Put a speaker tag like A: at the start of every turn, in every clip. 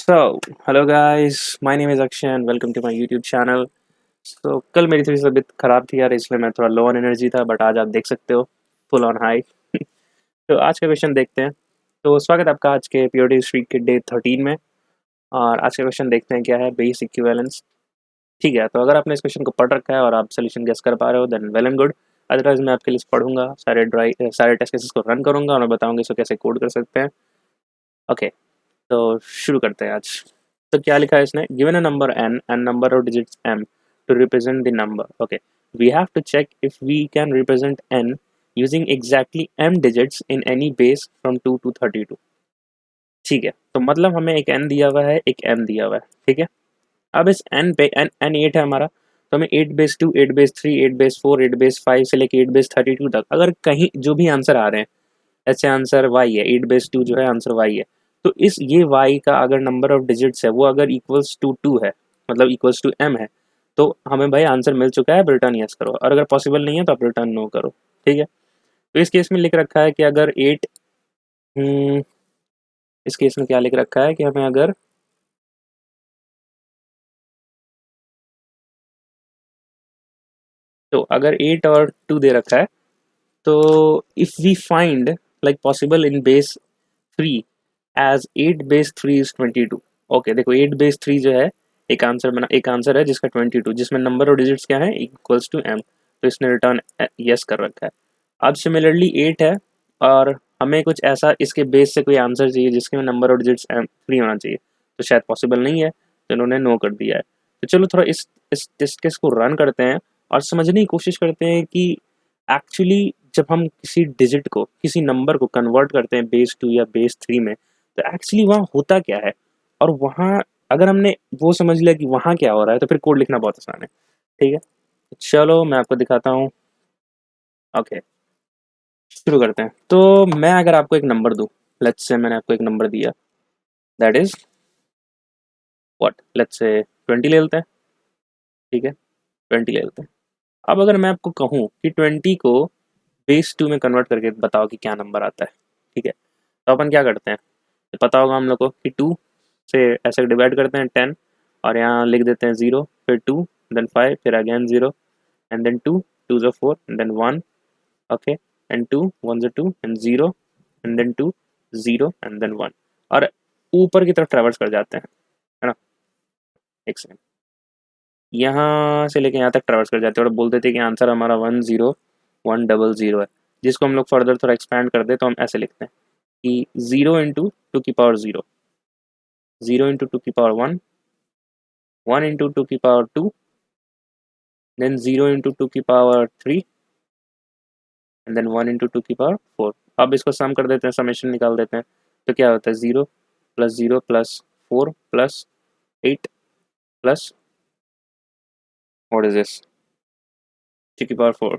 A: So, hello guys, my name is Akshay and welcome to my YouTube channel. कल मेरी थोड़ी सी तबीयत ख़राब थी यार, इसलिए मैं थोड़ा लो ऑन एनर्जी था, बट आज आप देख सकते हो फुल ऑन हाई। तो आज का क्वेश्चन देखते हैं। तो स्वागत है आपका आज के पीओडी स्ट्रीट के डे 13 में। और आज का क्वेश्चन देखते हैं क्या है, बेस इक्विवेलेंस। ठीक है, तो अगर आपने इस क्वेश्चन को पढ़ रखा है और आप सोल्यूशन गेस कर पा रहे हो then well and good. Otherwise मैं आपके लिए पढ़ूंगा, सारे टेस्ट केसेस को रन करूंगा और मैं बताऊंगा इसको कैसे कोड कर सकते हैं। ओके, तो शुरू करते हैं आज। तो क्या लिखा है इसने, given a number n and number of digits m to represent the number. Okay, we have to check if we can represent n using exactly m digits in any base from 2 to 32. ठीक है, तो मतलब हमें एक n दिया हुआ है, एक m दिया हुआ है। ठीक है, अब इस n पे n 8 है हमारा, तो हमें 8 बेस 2, 8 बेस 3, 8 बेस 4, 8 बेस 5 से लेके 8 बेस 32 तक अगर कहीं जो भी आंसर आ रहे हैं, ऐसे आंसर y है, 8 बेस 2 जो है आंसर y है। तो इस ये y का अगर नंबर ऑफ डिजिट्स है वो अगर इक्वल्स टू 2 है, मतलब इक्वल्स टू m है, तो हमें भाई आंसर मिल चुका है, अब रिटर्न यस करो। और अगर पॉसिबल नहीं है तो आप रिटर्न नो करो। ठीक है, तो इस केस में लिख रखा है कि अगर 8 इस केस में क्या लिख रखा है कि हमें अगर तो अगर 8 और 2 दे रखा है, तो if we find like possible in base 3 as 8 base 3 is 22। Okay, देखो 8 बेस 3 जो है एक आंसर है जिसका 22, जिसमें नंबर ऑफ डिजिट्स क्या है, इक्वल्स टू m। तो इसने रिटर्न यस कर रखा है। अब सिमिलरली 8 है और हमें कुछ ऐसा इसके बेस से कोई आंसर चाहिए जिसके में नंबर ऑफ डिजिट्स m 3 होना चाहिए, तो शायद पॉसिबल नहीं है, तो इन्होंने नो कर दिया है। तो चलो थोड़ा इस टेस्ट केस को रन करते हैं और समझने की कोशिश करते हैं कि एक्चुअली जब हम किसी डिजिट को, किसी नंबर को कन्वर्ट करते हैं बेस 2 या बेस 3 में, तो एक्चुअली वहाँ होता क्या है। और वहाँ अगर हमने वो समझ लिया कि वहाँ क्या हो रहा है, तो फिर कोड लिखना बहुत आसान है। ठीक है, तो चलो मैं आपको दिखाता हूँ। ओके, शुरू करते हैं। तो मैं अगर आपको एक नंबर दूँ, लेट्स से मैंने आपको एक नंबर दिया, that is what, let's say 20 ले लेते हैं। ठीक है, 20 ले लेते हैं। अब अगर मैं आपको कहूँ कि 20 को बेस 2 में कन्वर्ट करके बताओ कि क्या नंबर आता है। ठीक है, तो अपन क्या करते हैं, तो पता होगा हम लोग को कि 2 से ऐसे डिवाइड करते हैं 10, और यहाँ लिख देते हैं 0, फिर 2, देन 5, फिर अगेन 0, एंड देन 2, 2 जो 4, एंड देन 1। ओके, एंड 2, 1 जो 2, and 0, and then 2, 0, and then 1। और ऊपर की तरफ ट्रेवर्स कर जाते हैं, है ना। एक सेकंड, यहाँ से लेके यहाँ तक ट्रेवर्स कर जाते हैं और बोल देते हैं कि आंसर हमारा 10100 है। जिसको हम लोग फर्दर थोड़ा एक्सपैंड कर दे तो हम ऐसे लिखते हैं कि 0 इंटू टू की पावर 0, 0 इंटू टू की पावर 1, 1 इंटू टू की पावर 2, देन 0 इंटू टू की power 3, and then 1 into two की पावर 4। अब इसको सम कर देते हैं, समेशन निकाल देते हैं। तो क्या होता है, 0 plus 4 plus 8 plus what is this, two की पावर 4।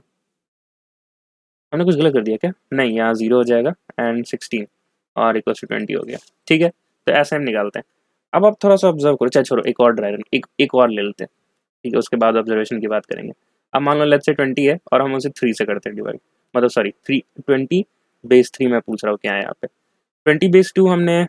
A: हमने कुछ गलत कर दिया क्या, नहीं, यहाँ 0 हो जाएगा एंड 16 और इक्वल टू 20 हो गया। ठीक है, तो ऐसे हम निकालते हैं। अब आप थोड़ा सा ऑब्जर्व करो, चाहे छोड़ो, एक और ड्राइवन एक और ले लेते हैं। ठीक है, उसके बाद ऑब्जर्वेशन की बात करेंगे। अब मान लो लेट्स से 20 है और हम उसे 3 से करते हैं डिवाइड, मतलब सॉरी 3, 20 बेस 3 मैं पूछ रहा हूँ क्या है यहाँ पे। 20 बेस 2 हमने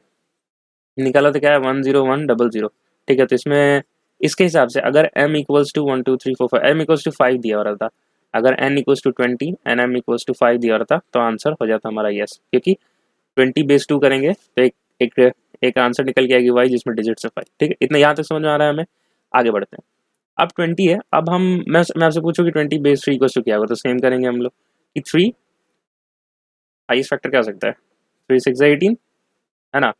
A: निकाला तो क्या है, 10100। ठीक है, तो इसमें इसके हिसाब से अगर m equals to 1 2 3 4 5, m equals to 5 दिया हो रहा था, अगर n equals to 20 and m equals to 5 दिया हो रहा था, तो आंसर हो जाता हमारा यस, क्योंकि 20 बेस 2 करेंगे तो एक एक आंसर निकल के आएगी y जिसमें डिजिट है 5। ठीक है, इतना यहाँ तक समझ में आ रहा है हमें। आगे बढ़ते हैं। अब 20 है, अब हम मैं आपसे पूछूँ कि 20 बेस 3 इक्वल्स टू क्या होगा, तो सेम करेंगे हम लोग कि 3 हाईएस्ट फैक्टर क्या हो सकता है, 3 6 18, है ना।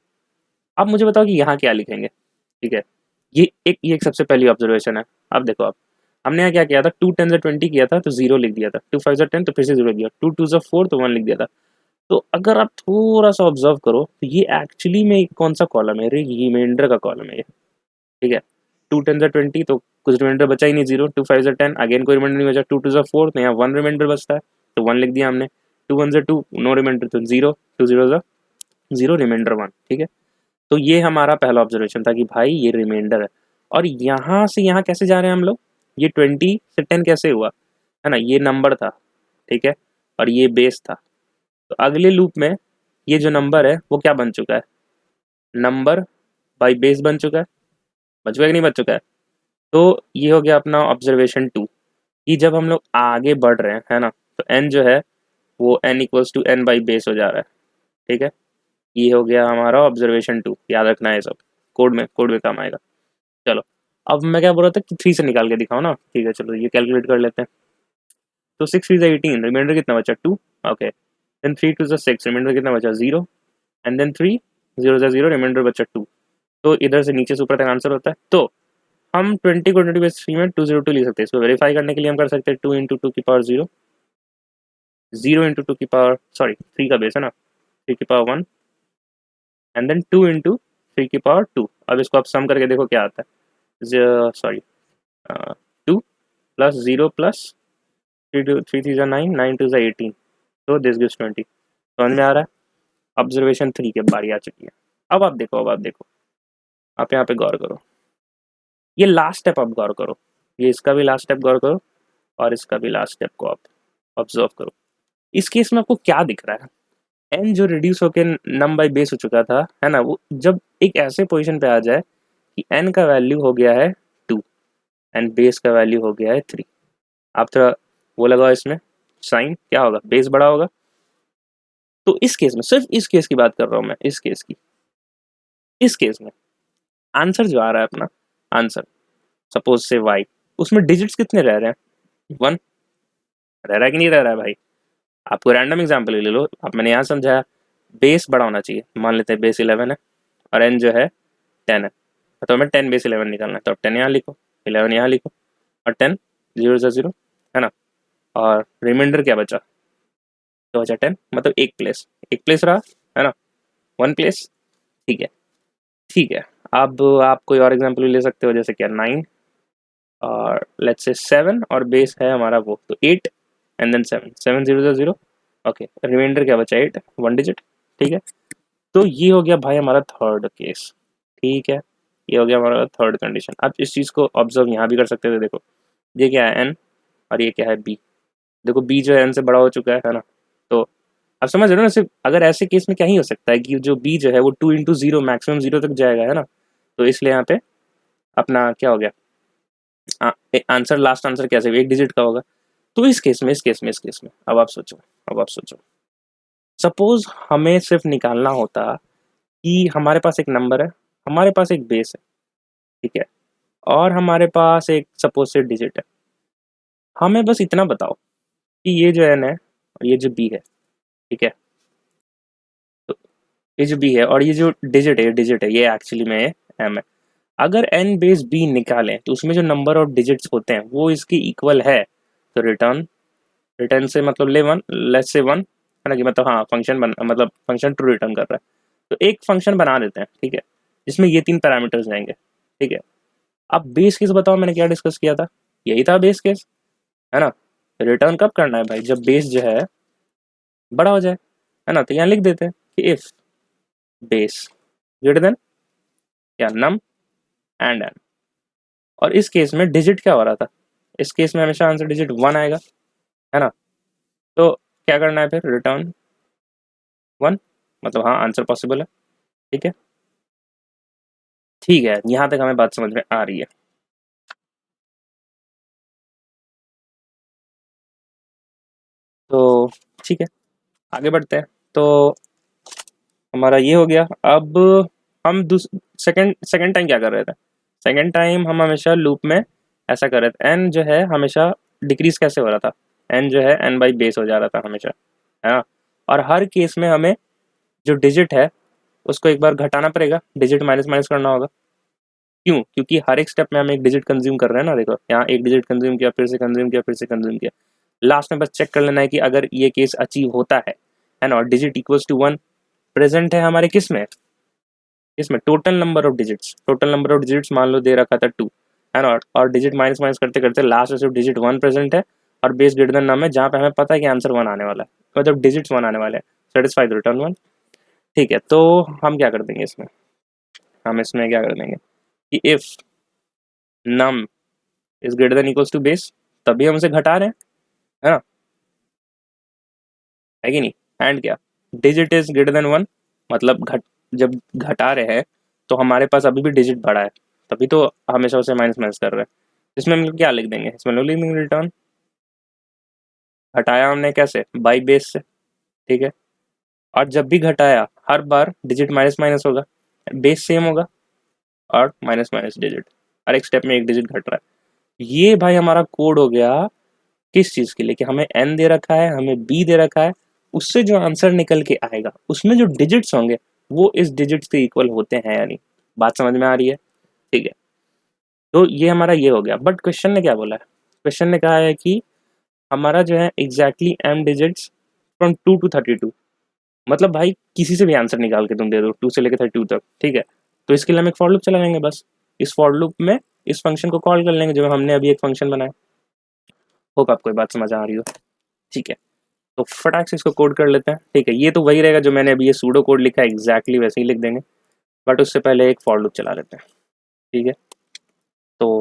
A: अब मुझे बताओ कि यहाँ क्या लिखेंगे। ठीक है, ये एक सबसे पहली ऑब्जर्वेशन है। अब देखो, आप हमने यहाँ क्या किया था, 2 10 से 20 किया था तो 0 लिख दिया था, 2 5 से 10 तो फिर से 0 लिख दिया, 2 2 से 4 तो 1 लिख दिया था। तो अगर आप थोड़ा सा ऑब्जर्व करो तो ये एक्चुअली में कौन सा कॉलम है, रिमाइंडर का कॉलम है ये। ठीक है, 2 10 से 20 तो कुछ रिमाइंडर बचा ही नहीं, 0, 2 5 से 10 अगेन कोई रिमाइंडर नहीं बचा, 2 2 से 4 तो यहाँ 1 रिमाइंडर बचता है, तो 1 लिख दिया हमने। 2 1 से 2 नो रिमाइंडर तो 0, 2 0 से 0 रिमाइंडर 1। ठीक है, तो ये हमारा पहला ऑब्जर्वेशन था कि भाई ये रिमाइंडर है। और यहाँ से यहाँ कैसे जा रहे हैं हम लोग, ये 20 से 10 कैसे हुआ, है ना, ये नंबर था। ठीक है, और ये बेस था। तो अगले लूप में ये जो नंबर है वो क्या बन चुका है, नंबर बाई बेस बन चुका है, बन चुका है कि नहीं बन चुका है। तो ये हो गया अपना ऑब्जर्वेशन 2 कि जब हम लोग आगे बढ़ रहे हैं, है ना, तो n जो है वो n equals to n by base हो जा रहा है। ठीक है, ये हो गया हमारा ऑब्जर्वेशन 2, याद रखना है सब, कोड में काम आएगा। चलो, अब मैं क्या बोल रहा था कि 3 से निकाल के दिखाओ ना। ठीक है, चलो ये कैलकुलेट कर लेते हैं। तो 6 3 18, रिमाइंडर कितना बचा 2। ओके, देन 3 2 6, रिमाइंडर कितना बचा 0, एंड देन 3 0 0, रिमाइंडर बचा 2। तो इधर से नीचे से ऊपर तक आंसर होता है। तो हम 20 को 20/3 में 202 लिख सकते हैं। इसको वेरीफाई करने के लिए हम कर सकते हैं 2 इंटू 2 की पावर 0, 0 इंटू 2 की पावर, सॉरी 3 का बेस है ना, 3 की पावर 1, एंड देन 2 इंटू 3 की पावर 2। अब इसको आप सम करके देखो क्या आता है। सॉरी, 2 प्लस 0 प्लस 3 3 9, 9 2 18, तो दिस गिव्स 20। समझ में आ रहा है। ऑब्जर्वेशन 3 की बारी आ चुकी है। अब आप देखो, आप यहाँ पे गौर करो, ये लास्ट स्टेप आप गौर करो, ये इसका भी लास्ट स्टेप गौर करो, और इसका भी लास्ट स्टेप को आप ऑब्जर्व करो। इस केस में आपको क्या दिख रहा है, एन जो रिड्यूस होकर नम बाई बेस हो चुका था, है ना, वो जब एक ऐसे पोजीशन पे आ जाए कि एन का वैल्यू हो गया है 2 एंड बेस का वैल्यू हो गया है 3, आप थोड़ा वो लगाओ इसमें साइन, क्या होगा, बेस बड़ा होगा। तो इस केस में, सिर्फ इस केस की बात कर रहा हूं मैं, इस केस में आंसर जो आ रहा है अपना, आंसर सपोज से वाई, उसमें डिजिट्स कितने रह रहे हैं, 1 रह रहा है कि नहीं रह रहा है भाई। आपको रैंडम एग्जाम्पल ले लो, आप, मैंने यहाँ समझाया बेस बड़ा होना चाहिए, मान लेते हैं बेस 11 है और एन जो है 10 है, तो हमें 10 बेस 11 निकालना है, तो 10 यहाँ लिखो, 11 यहाँ लिखो, और 10 0 से 0, है ना, और रिमाइंडर क्या बचा, तो बचा 10, मतलब एक प्लेस रहा, है ना, 1 प्लेस। ठीक है, ठीक है। अब आप कोई और एग्जाम्पल ले सकते हो, जैसे क्या 9 और लेट्स से 7, और बेस है हमारा वो, तो 8 एंड देन 7 7 0 से 0। ओके, रिमाइंडर क्या बचा 8, 1 डिजिट। ठीक है, तो ये हो गया भाई हमारा थर्ड केस। ठीक है, ये हो गया हमारा थर्ड कंडीशन। आप इस चीज़ को ऑब्जर्व यहाँ भी कर सकते थे, देखो ये क्या है एन, और ये क्या है बी। देखो बी जो है एन से बड़ा हो चुका है ना, तो आप समझ रहे हो ना, सिर्फ अगर ऐसे केस में क्या ही हो सकता है कि जो बी जो है वो 2 इंटू 0 मैक्सिमम 0 तक जाएगा, है ना, तो इसलिए यहाँ पे अपना क्या हो गया, आंसर, लास्ट आंसर कैसे एक डिजिट का होगा। तो इस केस में अब आप सोचो, सपोज हमें सिर्फ निकालना होता कि हमारे पास एक नंबर है, हमारे पास एक बेस है, ठीक है, और हमारे पास एक सपोज से डिजिट है। हमें बस इतना बताओ कि ये जो एन है और ये जो बी है, ठीक है, तो ये जो बी है और ये जो डिजिट है ये एक्चुअली में एम है। अगर एन बेस बी निकालें तो उसमें जो नंबर ऑफ डिजिट्स होते हैं वो इसके इक्वल है, तो रिटर्न, रिटर्न से मतलब ले वन, लेट्स से वन, है ना, कि मतलब हाँ फंक्शन बन, मतलब फंक्शन ट्रू रिटर्न कर रहा है, तो एक फंक्शन बना देते हैं, ठीक है, जिसमें ये 3 पैरामीटर्स जाएंगे। ठीक है, अब बेस केस बताओ मैंने क्या डिस्कस किया था, यही था बेस केस, है ना। रिटर्न कब करना है भाई, जब बेस जो है बड़ा हो जाए, है ना, तो यहाँ लिख देते हैं कि इफ बेस ग्रेटर देन क्या नम एंड एन। और इस केस में डिजिट क्या हो रहा था, इस केस में हमेशा आंसर डिजिट 1 आएगा, है ना, तो क्या करना है फिर, रिटर्न 1, मतलब हाँ आंसर पॉसिबल है। ठीक है, ठीक है, यहाँ तक हमें बात समझ में आ रही है। तो ठीक है, आगे बढ़ते हैं। तो हमारा ये हो गया। अब हम सेकंड सेकंड टाइम क्या कर रहे थे, सेकंड टाइम हम हमेशा लूप में ऐसा कर रहे थे, एन जो है हमेशा डिक्रीज कैसे हो रहा था, एन जो है एन बाई बेस हो जा रहा था हमेशा, है ना, और हर केस में हमें जो डिजिट है उसको एक बार घटाना पड़ेगा, डिजिट माइनस माइनस करना होगा। क्यों, क्योंकि हर एक स्टेप में हम एक डिजिट कंज्यूम कर रहे हैं ना, देखो यहाँ एक डिजिट कंज्यूम किया, फिर से कंज्यूम किया, फिर से कंज्यूम किया, लास्ट में बस चेक कर लेना है कि अगर ये केस अचीव होता है ना, और डिजिट इक्वल्स टू 1 प्रेजेंट है हमारे किस में, इसमें total number of digits, total number of digits मान लो दे रखा था 2, है ना, और डिजिट माइनस माइनस करते करते लास्ट में सिर्फ डिजिट 1 प्रेजेंट है, और बेस ग्रेटर देन नम है, जहाँ पे हमें पता है कि आंसर 1 आने वाला है, मतलब डिजिट्स 1 आने वाले हैं, सेटिस्फाई द रिटर्न 1। ठीक है, तो हम क्या कर देंगे इसमें, हम इसमें क्या कर देंगे कि if num is greater than equals to base, तभी हम उसे घटा रहे हैं, है ना, है कि नहीं, एंड क्या, डिजिट इज ग्रेटर देन 1, मतलब घट, जब घटा रहे हैं तो हमारे पास अभी भी डिजिट बड़ा है, तभी तो हमेशा उसे माइनस माइनस कर रहे हैं। इसमें हम लोग क्या लिख देंगे, इसमें लोग लिख देंगे रिटर्न, घटाया हमने कैसे, बाई बेस से, ठीक है। और जब भी घटाया हर बार डिजिट माइनस माइनस होगा, बेस सेम होगा और माइनस माइनस डिजिट, हर एक स्टेप में एक डिजिट घट रहा है। ये भाई हमारा कोड हो गया किस चीज़ के लिए, कि हमें n दे रखा है, हमें b दे रखा है, उससे जो आंसर निकल के आएगा उसमें जो डिजिट्स होंगे वो इस डिजिट्स के इक्वल होते हैं या नहीं। बात समझ में आ रही है, ठीक है। तो ये हमारा ये हो गया, बट क्वेश्चन ने क्या बोला है, क्वेश्चन ने कहा है कि हमारा जो है exactly m digits from 2 to 32, मतलब भाई किसी से भी आंसर निकाल के तुम दे दो 2 से लेकर 32 तक, ठीक है। तो इसके लिए हम एक फॉर लूप चला लेंगे, बस इस फॉर लूप में इस फंक्शन को कॉल कर लेंगे जो हमने अभी एक फंक्शन बनाया। होप आपको ये बात समझ आ रही हो, ठीक है। तो फटाक से इसको कोड कर लेते हैं, ठीक है। ये तो वही रहेगा जो मैंने अभी ये सूडो कोड लिखा है, एग्जैक्टली वैसे ही लिख देंगे, बट उससे पहले एक फॉर लूप चला लेते हैं, ठीक है। तो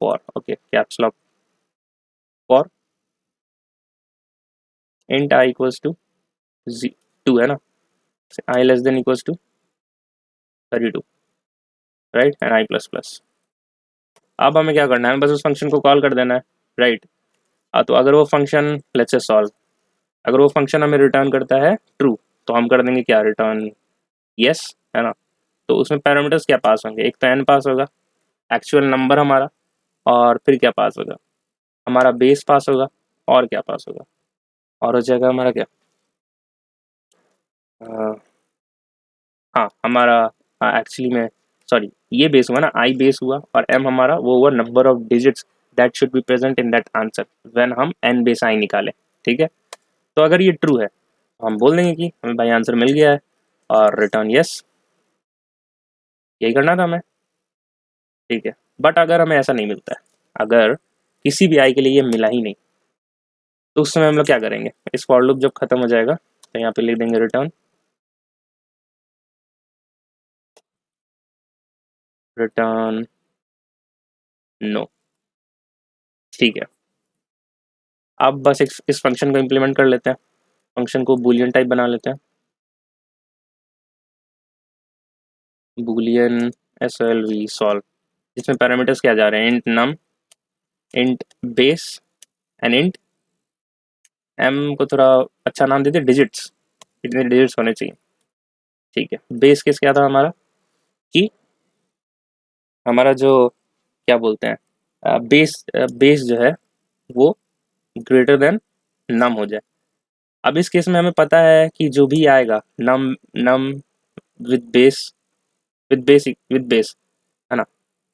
A: for, okay, caps lock for int i equals to 2 है ना, i less than equals to 32, right, and i plus plus. अब हमें क्या करना है, बस उस फंक्शन को कॉल कर देना है, राइट। तो अगर वो फंक्शन लेट्स से सॉल्व, अगर वो फंक्शन हमें रिटर्न करता है ट्रू, तो हम कर देंगे क्या, रिटर्न यस, है ना। तो उसमें पैरामीटर्स क्या पास होंगे, एक तो एन पास होगा, एक्चुअल नंबर हमारा, और फिर क्या पास होगा, हमारा बेस पास होगा, और क्या पास होगा, और हो जाएगा हमारा क्या, अ, हाँ हमारा, हाँ एक्चुअली में, सॉरी, ये बेस हुआ ना, आई बेस हुआ, और एम हमारा वो हुआ number of digits that should be present in that answer when हम एन बेस आई निकालें, ठीक है। तो अगर ये ट्रू है तो हम बोल देंगे कि हमें भाई आंसर मिल गया है, और रिटर्न यस, यही करना था हमें, ठीक है। बट अगर हमें ऐसा नहीं मिलता है, अगर किसी भी आई के लिए ये मिला ही नहीं, तो उस समय हम लोग क्या करेंगे, इस फॉर लूप जब खत्म हो जाएगा तो यहाँ पे लिख देंगे रिटर्न, रिटर्न नो, ठीक है। अब बस इस फंक्शन को इम्प्लीमेंट कर लेते हैं, फंक्शन को बूलियन टाइप बना लेते हैं, बूलियन SOLV सॉल्व, जिसमें पैरामीटर्स क्या जा रहे हैं, int num, int base, and int M को थोड़ा अच्छा नाम देते, डिजिट्स, कितने डिजिट्स होने चाहिए, ठीक है। बेस केस क्या था हमारा, कि हमारा जो क्या बोलते हैं, बेस जो है वो ग्रेटर देन नम हो जाए। अब इस केस में हमें पता है कि जो भी आएगा नम, नम विद बेस, विद बेस, है ना,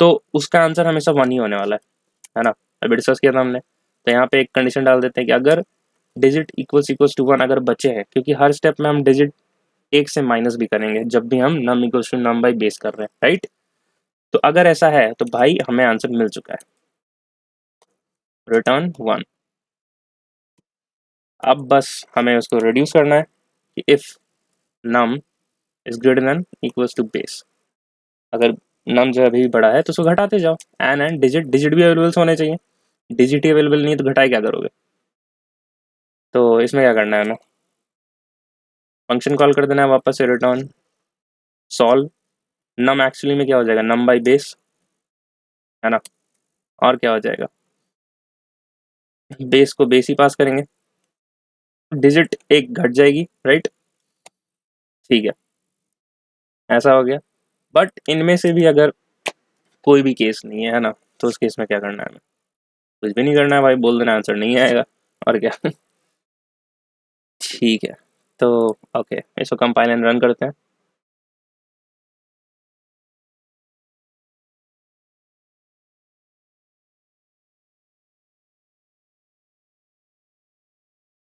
A: तो उसका आंसर हमेशा 1 ही होने वाला है ना। अभी डिस्कस किया था हमने। तो यहाँ पे एक कंडीशन डाल देते हैं कि अगर डिजिट इक्वल्स टू 1 अगर बचे हैं, क्योंकि हर स्टेप में हम डिजिट एक से माइनस भी करेंगे जब भी हम num equals to num by base कर रहे हैं, राइट। तो अगर ऐसा है तो भाई हमें आंसर मिल चुका है, रिटर्न 1। अब बस हमें उसको रिड्यूस करना है कि if num is greater than equals to base, अगर नम जो है अभी भी बड़ा है तो उसको घटाते जाओ, एंड डिजिट, डिजिट भी अवेलेबल होने चाहिए, डिजिट ही अवेलेबल नहीं है तो घटाए क्या करोगे। तो इसमें क्या करना है हमें, फंक्शन कॉल कर देना है वापस से, रिटर्न सॉल्व, नम एक्चुअली में क्या हो जाएगा, नम बाई बेस, है ना, और क्या हो जाएगा, बेस को बेस ही पास करेंगे, डिजिट एक घट जाएगी, राइट, ठीक है, ऐसा हो गया। बट इनमें से भी अगर कोई भी केस नहीं है ना, तो उस केस में क्या करना है हमें, कुछ भी नहीं करना है भाई, बोल देना आंसर नहीं आएगा, और क्या ठीक है। तो ओके, इसको कंपाइल एंड रन करते हैं।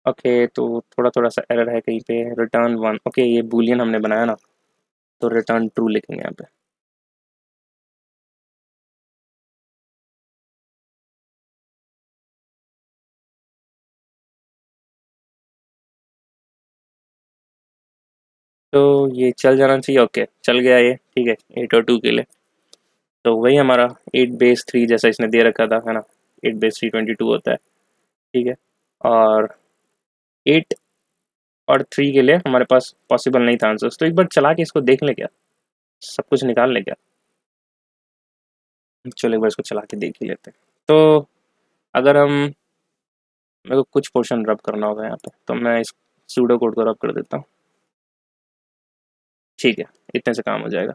A: ओके, तो थोड़ा थोड़ा सा एरर है कहीं पे, रिटर्न 1, ओके ये बूलियन हमने बनाया ना, तो रिटर्न ट्रू लिखेंगे यहाँ पे। तो ये चल जाना चाहिए, ओके चल गया ये, ठीक है, 8 और 2 के लिए। तो वही हमारा 8 बेस 3 जैसा इसने दे रखा था, है ना, 8 बेस 3 22 होता है, ठीक है। और 8 और 3 के लिए हमारे पास पॉसिबल नहीं था आंसर्स, तो एक बार चला के इसको देख लें क्या। सब कुछ निकाल ले क्या? चलो एक बार इसको चला के देख ही लेते हैं। तो अगर हम, मेरे को कुछ पोर्शन रब करना होगा यहाँ पे, तो मैं इस सूडो कोड को रब कर देता हूँ। ठीक है, इतने से काम हो जाएगा।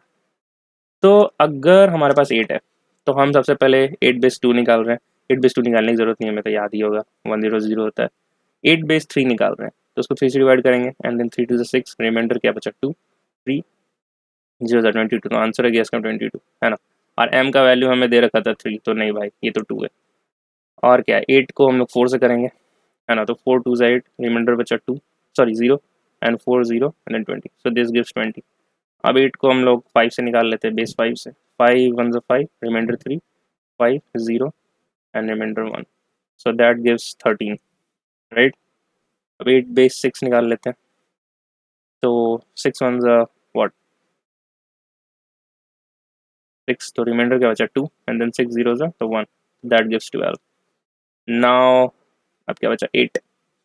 A: तो अगर हमारे पास 8 है, तो हम सबसे पहले 8 बेस 2 निकाल रहे हैं। 8 बेस 2 निकालने की ज़रूरत नहीं है, मेरे को याद ही होगा, 100 होता है। 8 बेस 3 निकाल रहे हैं, तो उसको 3 से डिवाइड करेंगे, एंड देन 3 2 6, रिमाइंडर क्या बचा 2, 3 0 22, तो आंसर है गया इसका 22, है ना। और m का वैल्यू हमें दे रखा था 3, तो नहीं भाई, ये तो 2 है। और क्या है, 8 को हम लोग 4 से करेंगे, है ना, तो 4 2 8, रिमाइंडर बचा 2, sorry 0, and 4 0 and then 20, so this gives 20। अब 8 को हम लोग 5 से निकाल लेते हैं, बेस 5 से, 5 1 5, remainder 3, 5 0 and remainder 1, so that gives 13, right. अब 8 बेस 6 निकाल लेते हैं, तो 6 1 व्हाट 6, तो रिमाइंडर क्या बचा 2, एंड देन 6 0 तो 1, दैट गिव्स 12। नाउ अब क्या बचा, 8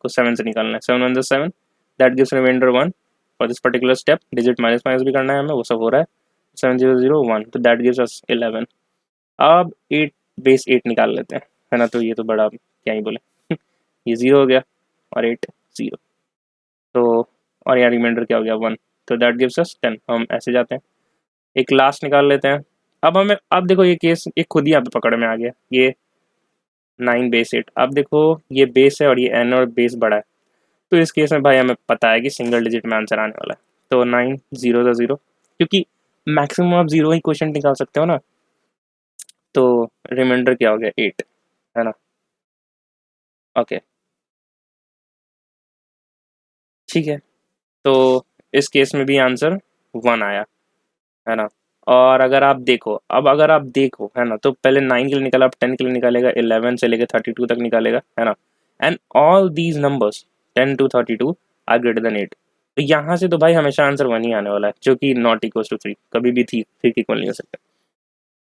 A: को 7 से निकालना है, 7 1 7, that gives remainder 1। For this particular step digit minus minus भी करना है हमें, वो सब हो रहा है। 7 0 0 1, तो दैट गिव्स अस 11। अब 8 बेस 8 निकाल लेते हैं, है ना, तो ये तो बड़ा क्या ही बोले ये 0 हो गया, और 8 0, तो और यहाँ रिमाइंडर क्या हो गया 1, तो दैट गिव्स अस 10। हम ऐसे जाते हैं, एक लास्ट निकाल लेते हैं। अब हमें, अब देखो ये केस एक खुद ही यहाँ पे पकड़ में आ गया, ये 9 बेस 8। अब देखो ये बेस है और ये एन और बेस बड़ा है, तो इस केस में भाई हमें पता है कि सिंगल डिजिट में आंसर आने वाला है, तो 9 0 0, क्योंकि मैक्सिमम आप 0 ही क्वेश्चन निकाल सकते हो ना, तो रिमाइंडर क्या हो गया 8, है ना। ओके, ठीक है, तो इस केस में भी आंसर 1 आया, है ना। और अगर आप देखो, अब अगर आप देखो, है ना, तो पहले 9 के लिए निकाला, अब 10 के लिए निकालेगा, 11 से लेकर 32 तक निकालेगा, है ना। And all these numbers 10 to 32 are greater than 8, तो यहाँ से तो भाई हमेशा आंसर 1 ही आने वाला है, जो कि नॉट इक्वल टू 3, कभी भी थ्री के इक्वल नहीं हो सकता।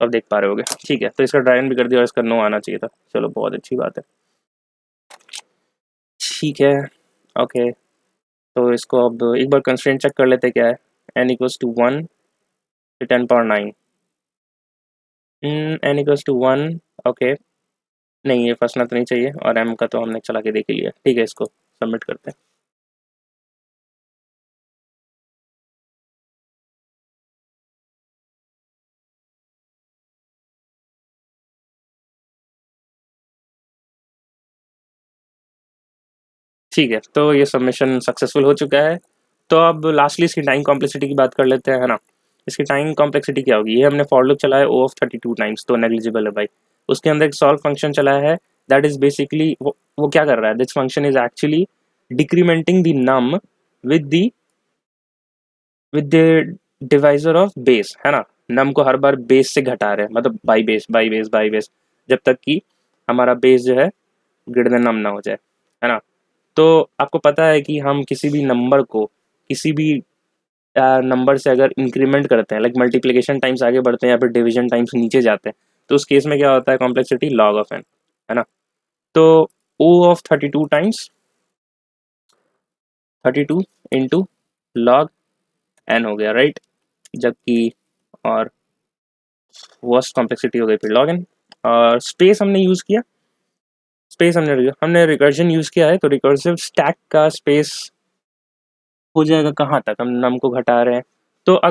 A: अब देख पा रहे होगे, ठीक है, तो इसका ड्राइन भी कर दिया और इसका नो आना चाहिए था, चलो बहुत अच्छी बात है, ठीक है। ओके, तो इसको अब एक बार कंस्ट्रेंट चेक कर लेते हैं क्या है, n = 1 to 10 power 9, n = 1, okay, नहीं ये फंसना तो नहीं चाहिए, और m का तो हमने चला के देख ही लिया, ठीक है, इसको सबमिट करते हैं। ठीक है, तो ये सबमिशन सक्सेसफुल हो चुका है। तो अब लास्टली इसकी टाइम कॉम्प्लेक्सिटी की बात कर लेते हैं, है ना। इसकी टाइम कॉम्प्लेक्सिटी क्या होगी, ये हमने फॉर लूप चलाया O(32 टाइम्स, तो नेग्लिजिबल है भाई। उसके अंदर एक सॉल्व फंक्शन चलाया है, दैट इज बेसिकली वो क्या कर रहा है, this function is actually decrementing the num with the with the divisor of base, है ना। नम को हर बार बेस से घटा रहे हैं, मतलब by base by base by base, जब तक कि हमारा बेस जो है ग्रेटर देन नम ना हो जाए, है ना। तो आपको पता है कि हम किसी भी नंबर को, किसी भी नंबर से अगर इंक्रीमेंट करते हैं, लाइक मल्टीप्लिकेशन टाइम्स आगे बढ़ते हैं या फिर डिवीजन टाइम्स नीचे जाते हैं, तो उस केस में क्या होता है, कॉम्प्लेक्सिटी लॉग ऑफ एन, है ना। तो O(32 times 32 into log N हो गया, राइट। जबकि और वर्स्ट कॉम्प्लेक्सिटी हो गई फिर लॉग एन। और स्पेस हमने यूज़ किया, स्पेस हमने रिकर्जन यूज़ किया है, तो रिकर्सिव स्टैक का स्पेस हो जाएगा कहाँ तक, हम नम को घटा रहे हैं, तो अगर